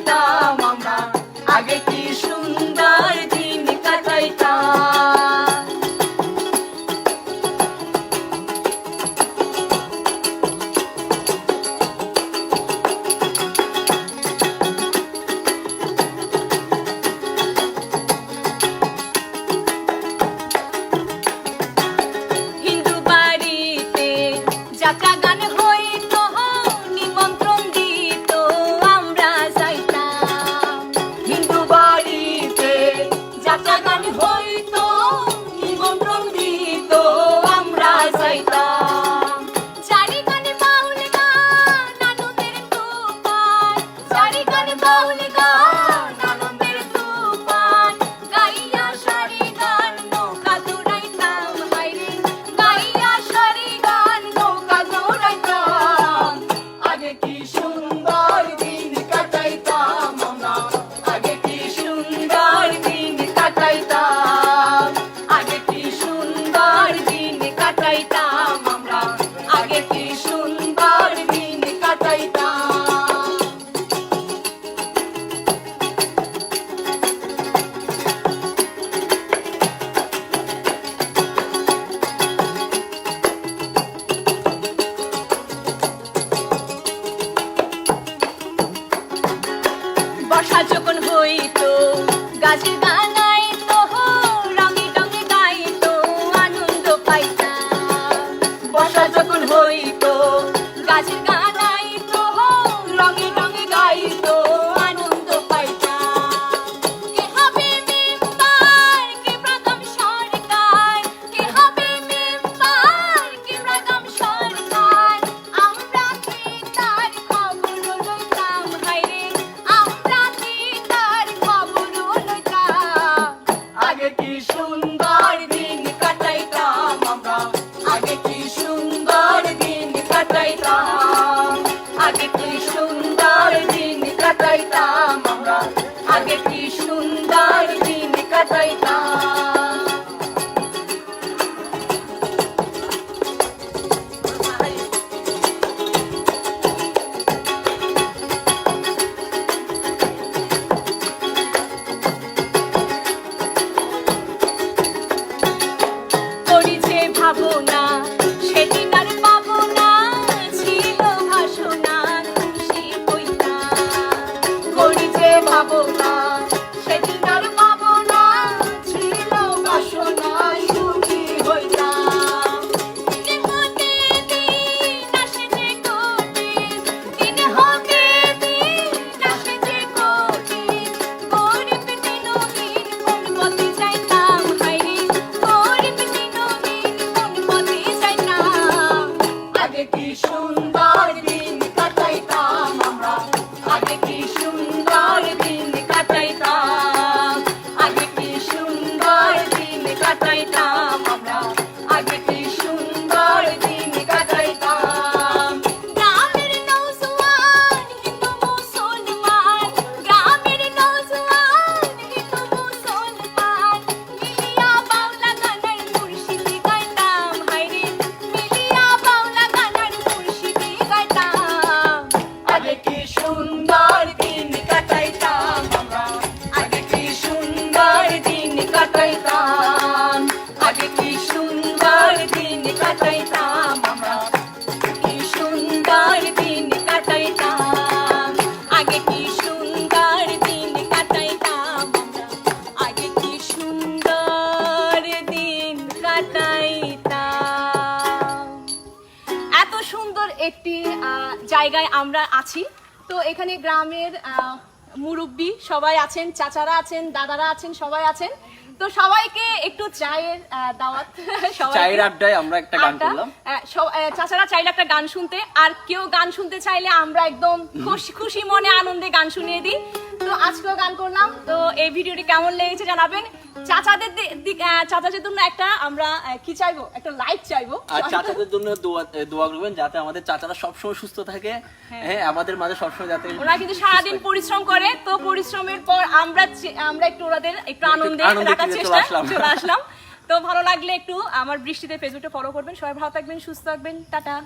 কাটাইতাম আমরা, আগে কি সুন্দর দিন কাটাইতাম। হিন্দু বাড়িতে যাত্রা গান হইতো, নিমন্ত্রণ দিত আমরা যাইতাম। হিন্দু বাড়িতে যাত্রা গান হইতো, নিমন্ত্রণ দিত আমরা যাইতাম। চারি গানে বাউল গান আনন্দের তুফান, চারি গানে বাউল গান আনন্দের তুফান, গাইয়া সারি গান নৌকা দৌড়াইতাম হাইরে, গাইয়া সারি গান নৌকা দৌড়াইতাম। আগে কি সুন্দর দিন কাটাইতাম আমরা, আগে কি সুন্দর দিন কাটাইতাম, আগে কি সুন্দর দিন কাটাইতাম আমরা, আগে কি সুন্দর দিন কাটাইতাম। বর্ষা যখন হইতো গাছের গান গাইতো, রঙে রঙে গাইতো আনন্দ পাইতাম। বর্ষা যখন হইতো গাছের গান গাইতো, রঙে রঙে গাইতো আনন্দ পাইতাম। কে হবে মেম্বার, কে প্রথম সরকার, কে হবে মেম্বার, কে প্রথম সরকার, আমরা কি তার খবর লইতাম হাইরে, আমরা কি তার খবর লইতাম। আগে কি সুন্দর দিন কাটাইতাম আমরা, আগে কি সুন্দর দিন কাটাইতাম, আগে কি সুন্দর দিন কাটাইতাম আমরা, আগে কি সুন্দর দিন কাটাইতাম। করি যে ভাবনা সেদিন আর পাবো না, ছিল ভাসনা খুশি হইতাম। করি যে ভাবনা সেদিন আর পাবো না, ছিল ভাসনা সুখী হইতাম। দিন হতে দিন আসে যে কঠিন, দিন হতে দিন আসে যে কঠিন, গরিব দিনহীন কোন পথে যাইতাম হাইরে, গরিব দিনহীন কোন পথে যাইতাম। আগে কি সুন্দর দিন কাটাইতাম আমরা, আগে কি সুন্দর দিন কাটাইতাম, আগে কি সুন্দর দিন কাটাইতাম আমরা, আগে কি সুন্দর দিন কাটাইতাম। গ্রামের নওজোয়ান হিন্দু মুসলমান, গ্রামের নওজোয়ান হিন্দু মুসলমান, মিলিয়া বাউলা গানের মুর্শিদি গাইতাম হাইরে, মিলিয়া বাউলা গানের মুর্শিদি গাইতাম। আগে কি সুন্দর দিন কাটাইতাম আমরা, আগে কি সুন্দর দিন কাটাইতাম, আগে কি সুন্দর দিন কাটাইতাম আমরা, কি সুন্দর দিন কাটাইতাম, আগে কি সুন্দর দিন কাটাইতাম আমরা, আগে কি সুন্দর দিন কাটাইতাম। এত সুন্দর একটি জায়গায় আমরা আছি। তো এখানে গ্রামের মুরব্বি সবাই আছেন, চাচারা আছেন, দাদারা আছেন, সবাই আছেন। তো সবাইকে একটু চায়ের দাওয়াত, চায়ের আড্ডায় আমরা একটা গান করলাম। চাচারা চাইলে একটা গান শুনতে, আর কেউ গান শুনতে চাইলে আমরা একদম খুশি মনে আনন্দে গান শুনিয়ে দিই। তো আজকেও গান করলাম। তো এই ভিডিওটি কেমন লেগেছে জানাবেন। চাচাদের জন্য একটা আমরা কি চাইবো, একটা লাইক চাইবো, আর চাচাদের জন্য দোয়া করবেন যাতে আমাদের চাচারা সবসময় সুস্থ থাকে। হ্যাঁ, আমাদের মাঝে সবসময় যাতে, ওরা কিন্তু সারাদিন পরিশ্রম করে। তো পরিশ্রমের পর আমরা একটু ওদের একটু আনন্দে রাখার চেষ্টা চলে আসলাম। তো ভালো লাগলে একটু আমার বৃষ্টিতে ফেসবুকটা ফলো করবেন। সবাই ভালো থাকবেন, সুস্থ থাকবেন, টাটা।